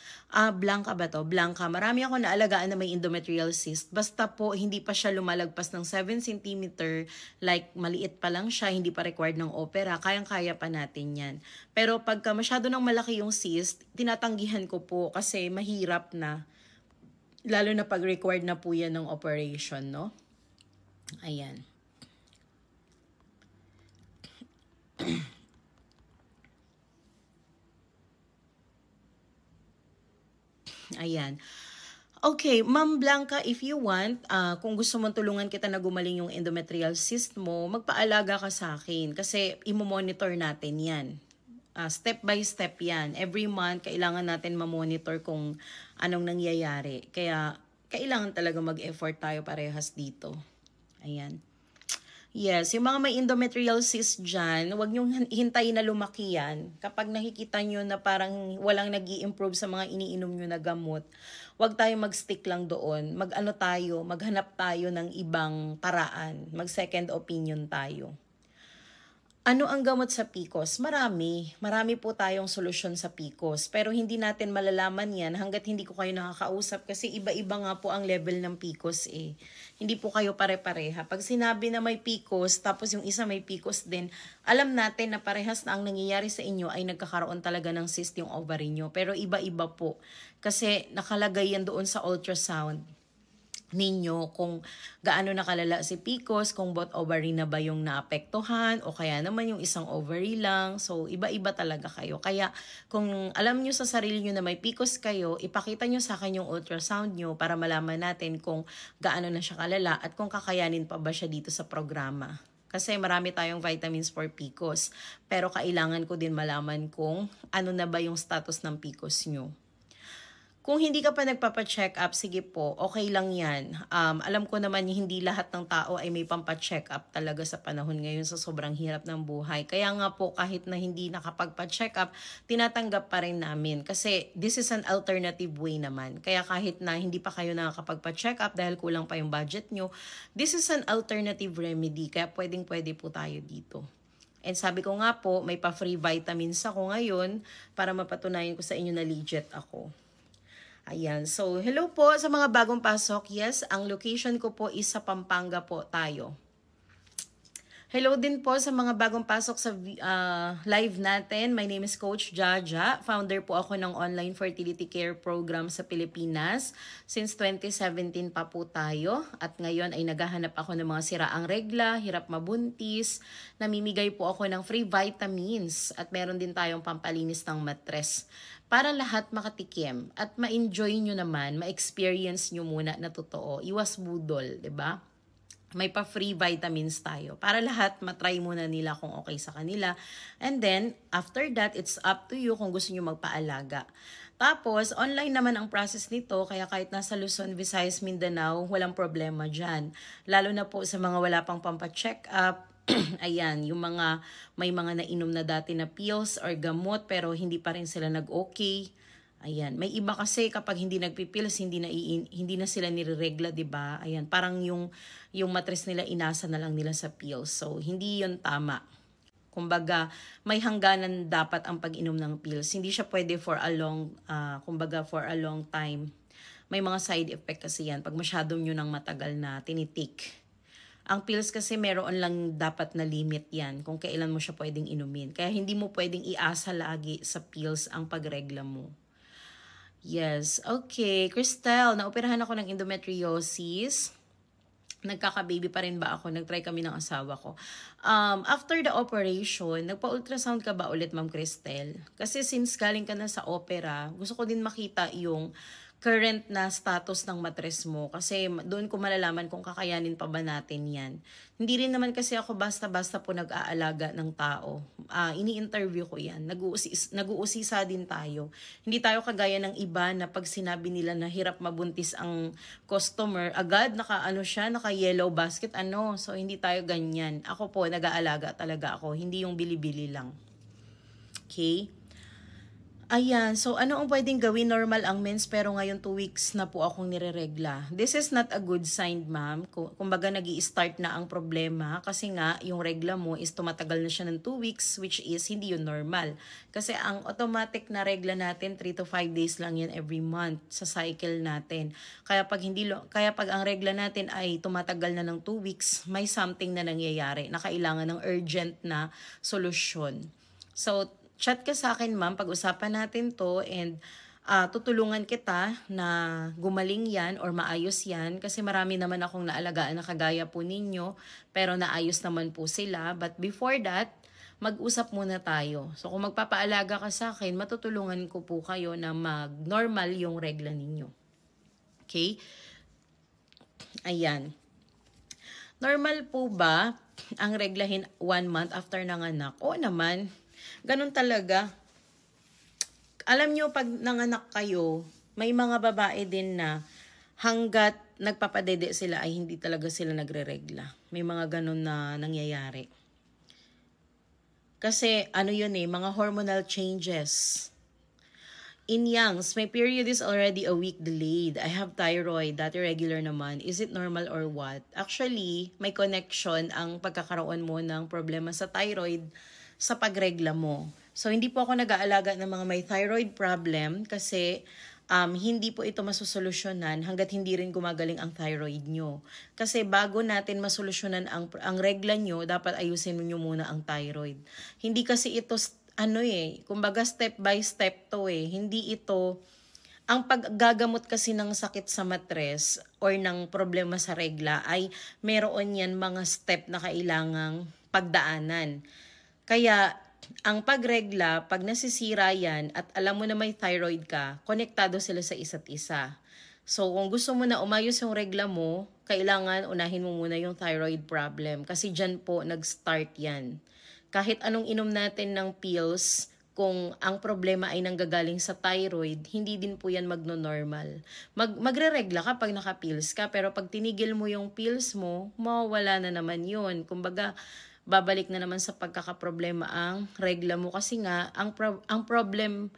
S1: Blanca ba to? Blanca. Marami ako naalagaan na may endometrial cyst. Basta po, hindi pa siya lumalagpas ng 7 cm. Like, maliit pa lang siya, hindi pa required ng opera. Kayang-kaya pa natin yan. Pero pagka masyado nang malaki yung cyst, tinatanggihan ko po kasi mahirap na. Lalo na pag required na po yan ng operation, no? Ayan. Ayan. Okay, Ma'am Blanca, if you want, kung gusto mong tulungan kita na gumaling yung endometrial cyst mo, magpaalaga ka sa akin kasi imo-monitor natin yan. Step by step yan. Every month, kailangan natin ma-monitor kung anong nangyayari. Kaya, kailangan talaga mag-effort tayo parehas dito. Ayan. Yes, yung mga may endometrial cyst dyan, huwag niyong hintayin na lumaki yan. Kapag nakikita niyo na parang walang nag-i-improve sa mga iniinom niyo na gamot, huwag tayo mag-stick lang doon. Maghanap tayo ng ibang paraan. Mag-second opinion tayo. Ano ang gamot sa PCOS? Marami. Marami po tayong solusyon sa PCOS. Pero hindi natin malalaman yan hanggat hindi ko kayo nakakausap kasi iba-iba nga po ang level ng PCOS eh. Hindi po kayo pare-pareha. Pag sinabi na may PCOS, tapos yung isa may PCOS din, alam natin na parehas na ang nangyayari sa inyo ay nagkakaroon talaga ng cyst yung ovary nyo. Pero iba-iba po. Kasi nakalagay yan doon sa ultrasound ninyo kung gaano nakalala si PCOS, kung both ovary na ba yung naapektuhan o kaya naman yung isang ovary lang. So, iba-iba talaga kayo. Kaya, kung alam nyo sa sarili nyo na may PCOS kayo, ipakita nyo sa akin yung ultrasound nyo para malaman natin kung gaano na siya kalala at kung kakayanin pa ba siya dito sa programa. Kasi marami tayong vitamins for PCOS. Pero kailangan ko din malaman kung ano na ba yung status ng PCOS nyo. Kung hindi ka pa nagpapa-check up, sige po, okay lang yan. Alam ko naman hindi lahat ng tao ay may pampa-check up talaga sa panahon ngayon sa sobrang hirap ng buhay. Kaya nga po kahit na hindi nakapagpa-check up, tinatanggap pa rin namin. Kasi this is an alternative way naman. Kaya kahit na hindi pa kayo nakakapagpa-check up dahil kulang pa yung budget nyo, this is an alternative remedy. Kaya pwedeng-pwede po tayo dito. And sabi ko nga po, may pa-free vitamins ako ngayon para mapatunayan ko sa inyo na legit ako. Ayan. So, hello po sa mga bagong pasok. Yes, ang location ko po is sa Pampanga po tayo. Hello din po sa mga bagong pasok sa live natin. My name is Coach Jaja. Founder po ako ng online fertility care program sa Pilipinas. Since 2017 pa po tayo. At ngayon ay naghahanap ako ng mga siraang regla, hirap mabuntis. Namimigay po ako ng free vitamins. At meron din tayong pampalinis ng matres. Para lahat makatikim at ma-enjoy nyo naman, ma-experience nyo muna na totoo. Iwas budol, 'di ba? May pa-free vitamins tayo. Para lahat, matry muna nila kung okay sa kanila. And then, after that, it's up to you kung gusto nyo magpaalaga. Tapos, online naman ang process nito, kaya kahit nasa Luzon, Visayas, Mindanao, walang problema dyan. Lalo na po sa mga wala pang pampa-check up. Ayan, yung mga may mga nainom na dati na pills or gamot pero hindi pa rin sila nag-okay. Ayan, may iba kasi kapag hindi nagpipills, hindi na sila nireregla, 'di ba? Ayan, parang yung matres nila inasa na lang nila sa pills. So, hindi 'yon tama. Kumbaga, may hangganan dapat ang pag-inom ng pills. Hindi siya pwede for a long time. May mga side effect kasi 'yan pag masyadong nyo nang matagal na tinitik. Ang pills kasi meron lang dapat na limit yan kung kailan mo siya pwedeng inumin. Kaya hindi mo pwedeng iasa lagi sa pills ang pagregla mo. Yes, okay. Cristel, naoperahan ako ng endometriosis. Nagkaka-baby pa rin ba ako? Nag-try kami ng asawa ko. After the operation, nagpa-ultrasound ka ba ulit, Ma'am Cristel? Kasi since galing ka na sa opera, gusto ko din makita yung current na status ng matres mo. Kasi doon ko malalaman kung kakayanin pa ba natin yan. Hindi rin naman kasi ako basta-basta po nag-aalaga ng tao. Ini-interview ko yan. Nag-uusisa din tayo. Hindi tayo kagaya ng iba na pag sinabi nila na hirap mabuntis ang customer, agad naka-yellow basket, So, hindi tayo ganyan. Ako po, nag-aalaga talaga ako. Hindi yung bili-bili lang. Okay? Ayan, so ano ang pwedeng gawin? Normal ang mens pero ngayon 2 weeks na po akong nireregla. This is not a good sign, ma'am. Kumbaga nag-i-start na ang problema kasi nga yung regla mo is tumatagal na siya ng 2 weeks which is hindi yun normal. Kasi ang automatic na regla natin 3 to 5 days lang yan every month sa cycle natin. Kaya pag ang regla natin ay tumatagal na ng 2 weeks, may something na nangyayari na kailangan ng urgent na solusyon. So, chat ka sa akin, ma'am, pag-usapan natin to and tutulungan kita na gumaling yan or maayos yan kasi marami naman akong naalagaan na kagaya po ninyo pero naayos naman po sila. But before that, mag-usap muna tayo. So kung magpapaalaga ka sa akin, matutulungan ko po kayo na mag-normal yung regla ninyo. Okay? Ayan. Normal po ba ang reglahin 1 month after nanganak? Oo naman. Ganun talaga. Alam nyo, pag nanganak kayo, may mga babae din na hanggat nagpapadede sila ay hindi talaga sila nagre-regla. May mga ganun na nangyayari. Kasi yun mga hormonal changes. In youngs, my period is already a week delayed. I have thyroid, that irregular naman. Is it normal or what? Actually, may connection ang pagkakaroon mo ng problema sa thyroid sa pagregla mo. So, hindi po ako nag-aalaga ng mga may thyroid problem kasi hindi po ito masusolusyonan hanggat hindi rin gumagaling ang thyroid nyo. Kasi bago natin masolusyonan ang regla nyo, dapat ayusin nyo muna ang thyroid. Hindi kasi ito, kumbaga step by step to Hindi ito, ang paggagamot kasi ng sakit sa matres or ng problema sa regla ay meron yan mga step na kailangang pagdaanan. Kaya, ang pagregla, pag nasisira yan at alam mo na may thyroid ka, konektado sila sa isa't isa. So, kung gusto mo na umayos yung regla mo, kailangan unahin mo muna yung thyroid problem. Kasi dyan po nag-start yan. Kahit anong inom natin ng pills, kung ang problema ay nanggagaling sa thyroid, hindi din po yan magno-normal. Magre-regla ka pag naka-pills ka, pero pag tinigil mo yung pills mo, mawawala na naman yun. Kumbaga, babalik na naman sa pagkakaproblema ang regla mo kasi nga, ang problem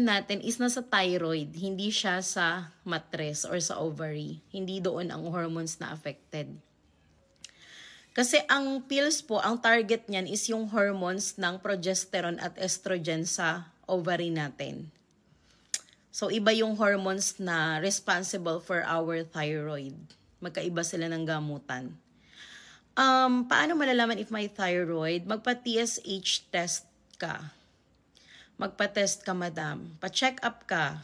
S1: natin is nasa thyroid, hindi siya sa mattress or sa ovary. Hindi doon ang hormones na affected. Kasi ang pills po, ang target niyan is yung hormones ng progesterone at estrogen sa ovary natin. So, iba yung hormones na responsible for our thyroid. Magkaiba sila ng gamutan. Paano malalaman if may thyroid? Magpa-TSH test ka. Magpa-test ka, madam. Pa-check up ka.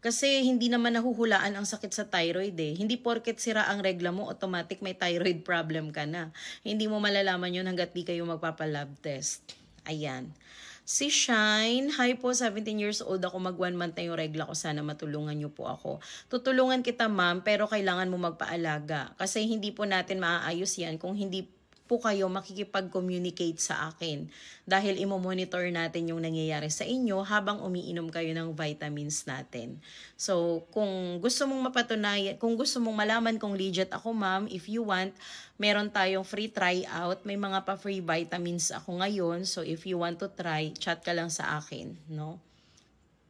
S1: Kasi hindi naman nahuhulaan ang sakit sa thyroid eh. Hindi porket sira ang regla mo, automatic may thyroid problem ka na. Hindi mo malalaman yun hanggat di kayo magpapalab test. Ayan. Si Shine, hi po, 17 years old ako, mag 1 month na yung regla ko, sana matulungan niyo po ako. Tutulungan kita ma'am, pero kailangan mo magpaalaga. Kasi hindi po natin maaayos yan kung hindi po kayo makikipag-communicate sa akin dahil imo-monitor natin yung nangyayari sa inyo habang umiinom kayo ng vitamins natin. So, kung gusto mong mapatunayan, kung gusto mong malaman kung legit ako ma'am, if you want, meron tayong free tryout, may mga pa-free vitamins ako ngayon. So, if you want to try, chat ka lang sa akin, no?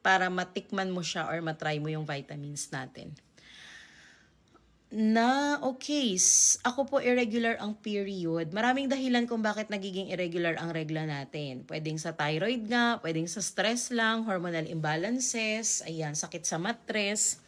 S1: Para matikman mo siya or matry mo yung vitamins natin. Okay, ako po irregular ang period. Maraming dahilan kung bakit nagiging irregular ang regla natin. Pwedeng sa thyroid nga, pwedeng sa stress lang, hormonal imbalances, ayan, sakit sa mattress.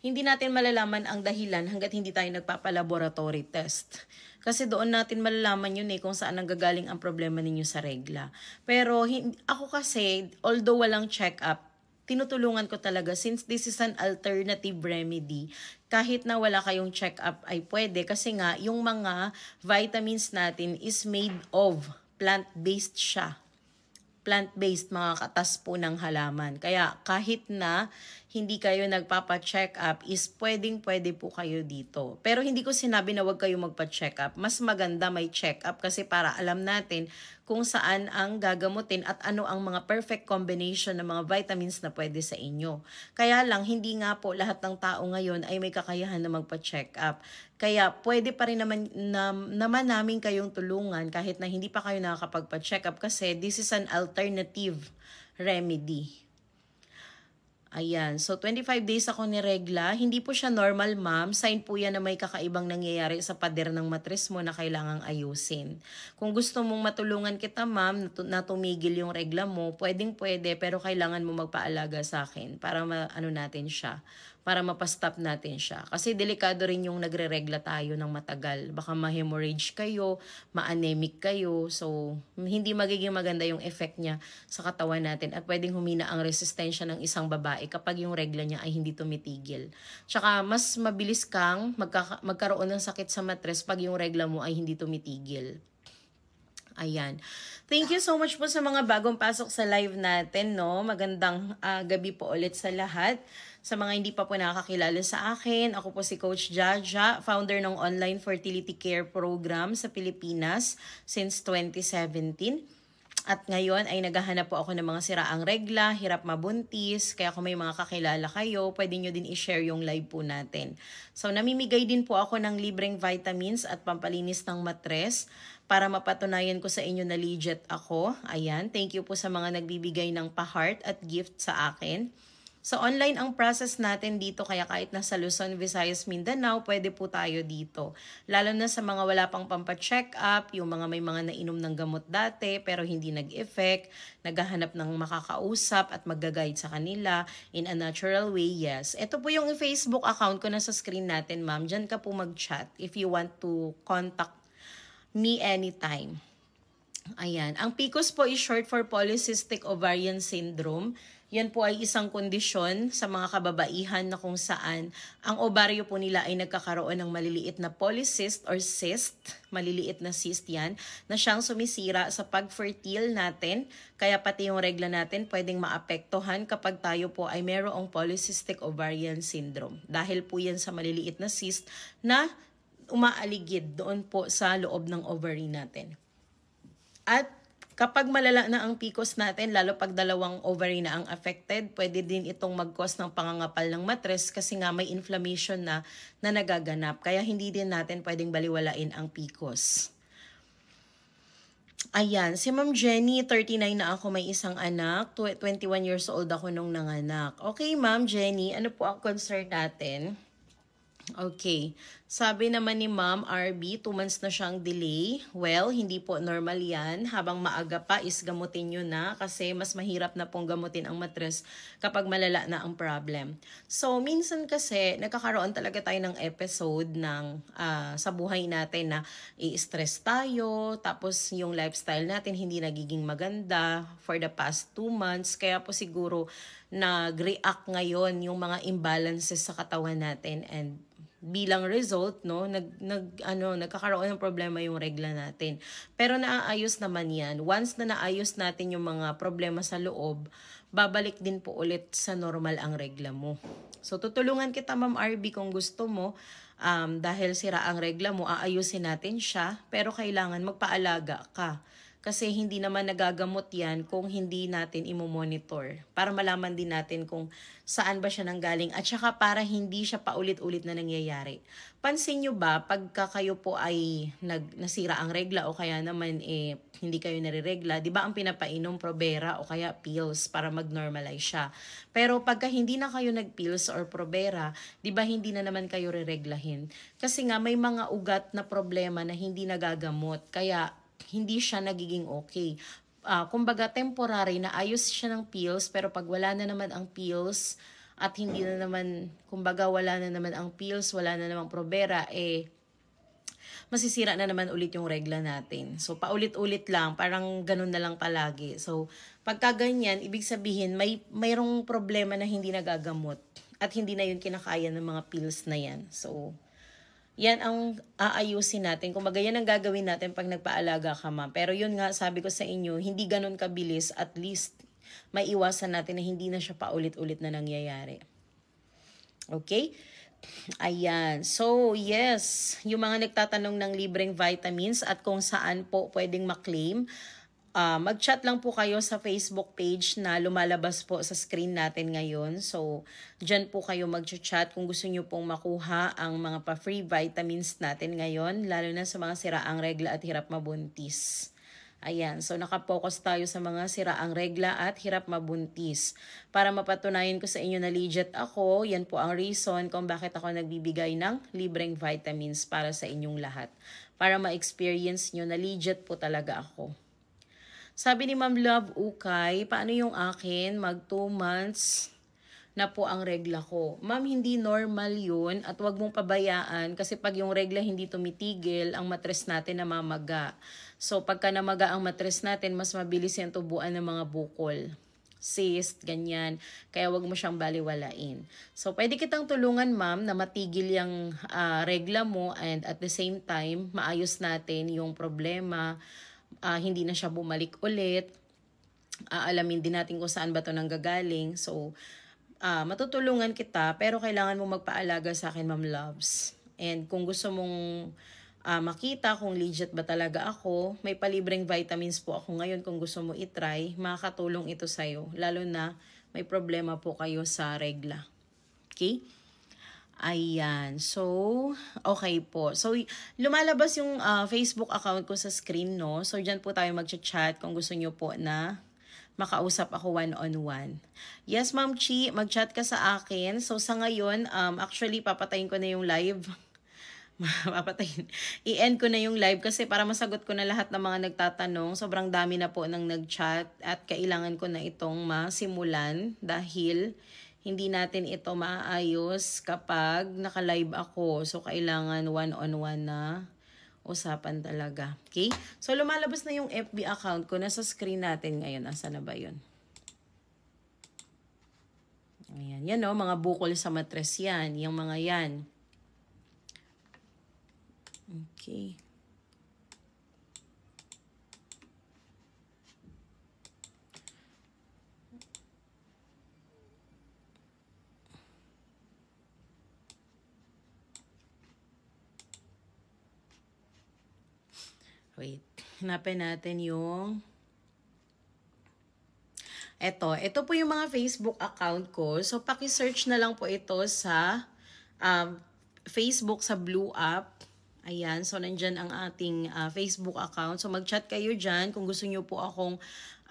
S1: Hindi natin malalaman ang dahilan hanggat hindi tayo nagpapalaboratory test. Kasi doon natin malalaman yun kung saan nanggagaling ang problema ninyo sa regla. Pero ako kasi, although walang check-up, tinutulungan ko talaga since this is an alternative remedy. Kahit na wala kayong check-up ay pwede kasi nga yung mga vitamins natin is made of plant-based siya. Plant-based, mga katas po ng halaman. Kaya kahit na hindi kayo nagpapa-check up, is pwede po kayo dito. Pero hindi ko sinabi na wag kayo magpa-check up. Mas maganda may check up kasi para alam natin kung saan ang gagamutin at ano ang mga perfect combination ng mga vitamins na pwede sa inyo. Kaya lang, hindi nga po lahat ng tao ngayon ay may kakayahan na magpa-check up. Kaya pwede pa rin naman namin kayong tulungan kahit na hindi pa kayo nakakapagpa-check up kasi this is an alternative remedy. Ayan, so 25 days ako ni regla. Hindi po siya normal, ma'am. Sign po yan na may kakaibang nangyayari sa pader ng matres mo na kailangang ayusin. Kung gusto mong matulungan kita, ma'am, na tumigil yung regla mo, pwede, pero kailangan mo magpaalaga sa akin para natin siya, para mapastop natin siya. Kasi delikado rin yung nagre-regla tayo ng matagal. Baka ma-hemorrhage kayo, ma-anemic kayo. So, hindi magiging maganda yung effect niya sa katawan natin at pwedeng humina ang resistensya ng isang babae kapag yung regla niya ay hindi tumitigil. Tsaka, mas mabilis kang magkaroon ng sakit sa matres pag yung regla mo ay hindi tumitigil. Ayan. Thank you so much po sa mga bagong pasok sa live natin, no? Magandang gabi po ulit sa lahat. Sa mga hindi pa po nakakilala sa akin, ako po si Coach Jaja, founder ng online fertility care program sa Pilipinas since 2017. At ngayon ay naghahanap po ako ng mga siraang regla, hirap mabuntis, kaya kung may mga kakilala kayo, pwede nyo din i-share yung live po natin. So namimigay din po ako ng libreng vitamins at pampalinis ng matres para mapatunayan ko sa inyo na legit ako. Ayan, thank you po sa mga nagbibigay ng pa-heart at gift sa akin. So online ang process natin dito kaya kahit nasa Luzon, Visayas, Mindanao, pwede po tayo dito. Lalo na sa mga wala pang pampa-check up, yung mga may mga nainom ng gamot dati pero hindi nag-effect, naghahanap ng makakausap at mag-guide sa kanila in a natural way, yes. Ito po yung Facebook account ko na sa screen natin, ma'am. Diyan ka po mag-chat if you want to contact me anytime. Ayan. Ang PCOS po is short for Polycystic Ovarian Syndrome. Yan po ay isang kondisyon sa mga kababaihan na kung saan ang ovaryo po nila ay nagkakaroon ng maliliit na polycyst or cyst, maliliit na cyst yan, na siyang sumisira sa pag-fertile natin. Kaya pati yung regla natin pwedeng maapektuhan kapag tayo po ay mayroong Polycystic Ovarian Syndrome. Dahil po yan sa maliliit na cyst na umaaligid doon po sa loob ng ovary natin. At Kapag malala na ang PCOS natin, lalo pag dalawang ovary na ang affected, pwede din itong mag-cause ng pangangapal ng matres kasi nga may inflammation na nagaganap. Kaya hindi din natin pwedeng baliwalain ang PCOS. Ayan, si Ma'am Jenny, 39 na ako, may isang anak. 21 years old ako nung nanganak. Okay, Ma'am Jenny, ano po ang concern natin? Okay. Sabi naman ni Ma'am RB, 2 months na siyang delay. Well, hindi po normal yan. Habang maaga pa is gamutin nyo na kasi mas mahirap na pong gamutin ang matres kapag malala na ang problem. So, minsan kasi nagkakaroon talaga tayo ng episode ng sa buhay natin na i-stress tayo, tapos yung lifestyle natin hindi nagiging maganda for the past 2 months. Kaya po siguro nag-react ngayon yung mga imbalances sa katawan natin, and bilang result, no, nagkakaroon ng problema yung regla natin. Pero naaayos naman yan. Once na naayos natin yung mga problema sa loob, babalik din po ulit sa normal ang regla mo. So, tutulungan kita, Ma'am RB, kung gusto mo. Dahil sira ang regla mo, aayusin natin siya, pero kailangan magpaalaga ka. Kasi hindi naman nagagamot yan kung hindi natin imomonitor. Para malaman din natin kung saan ba siya nanggaling. At saka para hindi siya paulit-ulit na nangyayari. Pansin nyo ba, pagka kayo po ay nasira ang regla o kaya naman hindi kayo nariregla, di ba ang pinapainom Provera o kaya pills para mag-normalize siya. Pero pagka hindi na kayo nag-pills or Provera, di ba hindi na naman kayo rireglahin. Kasi nga may mga ugat na problema na hindi nagagamot. Kaya hindi siya nagiging okay. Kumbaga temporary na ayos siya ng pills, pero pag wala na naman ang pills at hindi na naman, kumbaga wala na naman ang pills, wala na namang Provera, masisira na naman ulit yung regla natin. So paulit-ulit lang, parang ganun na lang palagi. So pagka ganyan, ibig sabihin mayroong problema na hindi nagagamot at hindi na yun kinakaya ng mga pills na yan. So yan ang aayusin natin. Kung yan ang gagawin natin pag nagpaalaga ka, ma'am. Pero yun nga, sabi ko sa inyo, hindi ganun kabilis. At least, may iwasan natin na hindi na siya paulit-ulit na nangyayari. Okay? Ayan. So, yes. Yung mga nagtatanong ng libreng vitamins at kung saan po pwedeng maklaim, mag-chat lang po kayo sa Facebook page na lumalabas po sa screen natin ngayon. So, dyan po kayo mag-chat kung gusto nyo pong makuha ang mga pa-free vitamins natin ngayon, lalo na sa mga siraang regla at hirap mabuntis. Ayan, so nakapokus tayo sa mga siraang regla at hirap mabuntis. Para mapatunayan ko sa inyo na legit ako, yan po ang reason kung bakit ako nagbibigay ng libreng vitamins para sa inyong lahat. Para ma-experience nyo na legit po talaga ako. Sabi ni Ma'am Love Ukay, paano yung akin? Mag 2 months na po ang regla ko. Ma'am, hindi normal yun at wag mong pabayaan kasi pag yung regla hindi tumitigil, ang matres natin namamaga. So pagka namaga ang matres natin, mas mabilis yan tubuan ng mga bukol. Cyst, ganyan. Kaya wag mo siyang baliwalain. So pwede kitang tulungan, ma'am, na matigil yung regla mo and at the same time, maayos natin yung problema. Hindi na siya bumalik ulit. Alamin din natin kung saan ba ito nanggagaling. So, matutulungan kita, pero kailangan mo magpaalaga sa akin, Ma'am Loves. And kung gusto mong makita kung legit ba talaga ako, may palibreng vitamins po ako ngayon. Kung gusto mo itry, makakatulong ito sa'yo. Lalo na may problema po kayo sa regla. Okay? Ayan. So, okay po. So, lumalabas yung Facebook account ko sa screen, no? So, dyan po tayo mag-chat kung gusto nyo po na makausap ako one-on-one. Yes, Ma'am Chi, mag-chat ka sa akin. So, sa ngayon, actually, papatayin ko na yung live. Papatayin. I-end ko na yung live kasi para masagot ko na lahat ng mga nagtatanong. Sobrang dami na po ng nag-chat at kailangan ko na itong masimulan dahil hindi natin ito maayos kapag naka-live ako. So, kailangan one-on-one na usapan talaga. Okay? So, lumalabas na yung FB account ko. Nasa screen natin ngayon. Asa na ba yun? Ayan. Yan o, mga bukol sa matres yan. Yung mga yan. Okay. Wait. Hanapin natin yung Ito po yung mga Facebook account ko. So, paki-search na lang po ito sa Facebook sa Blue App. Ayan, so nandyan ang ating Facebook account. So mag-chat kayo dyan kung gusto nyo po akong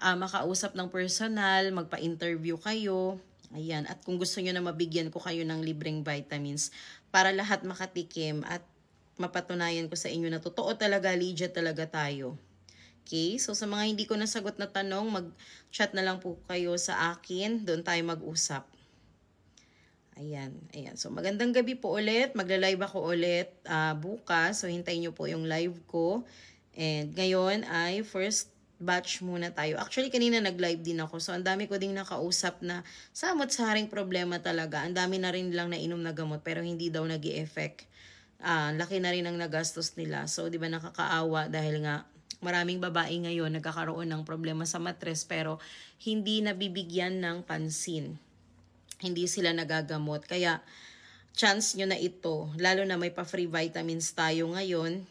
S1: makausap ng personal, magpa-interview kayo. Ayan, at kung gusto nyo na mabigyan ko kayo ng libreng vitamins para lahat makatikim at mapatunayan ko sa inyo na totoo talaga, legit talaga tayo. Okay, so sa mga hindi ko nasagot na tanong, mag-chat na lang po kayo sa akin. Doon tayo mag-usap. Ayan, ayan. So, magandang gabi po ulit. Magla-live ako ulit bukas. So, hintayin nyo po yung live ko. And ngayon ay first batch muna tayo. Actually, kanina nag-live din ako. So, ang dami ko ding nakausap na samot-saring problema talaga. Ang dami na rin lang nainom na gamot pero hindi daw nag-i-effect. Laki na rin ang nagastos nila. So, di ba nakakaawa dahil nga maraming babae ngayon nagkakaroon ng problema sa matres pero hindi nabibigyan ng pansin. Hindi sila nagagamot. Kaya, chance nyo na ito. Lalo na may pa-free vitamins tayo ngayon.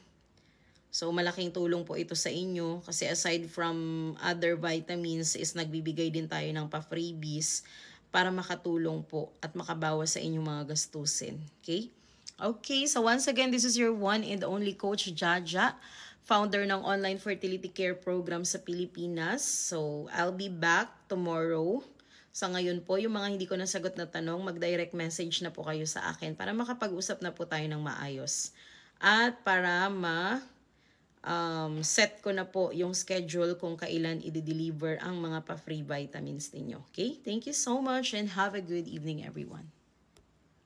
S1: So, malaking tulong po ito sa inyo. Kasi aside from other vitamins, is nagbibigay din tayo ng pa-freebies para makatulong po at makabawas sa inyong mga gastusin. Okay? Okay, so once again, this is your one and only Coach Jaja, founder ng online fertility care program sa Pilipinas. So, I'll be back tomorrow. Sa ngayon po, yung mga hindi ko nasagot na tanong, mag-direct message na po kayo sa akin para makapag-usap na po tayo ng maayos. At para set ko na po yung schedule kung kailan i-deliver ang mga pa-free vitamins ninyo. Okay? Thank you so much and have a good evening everyone.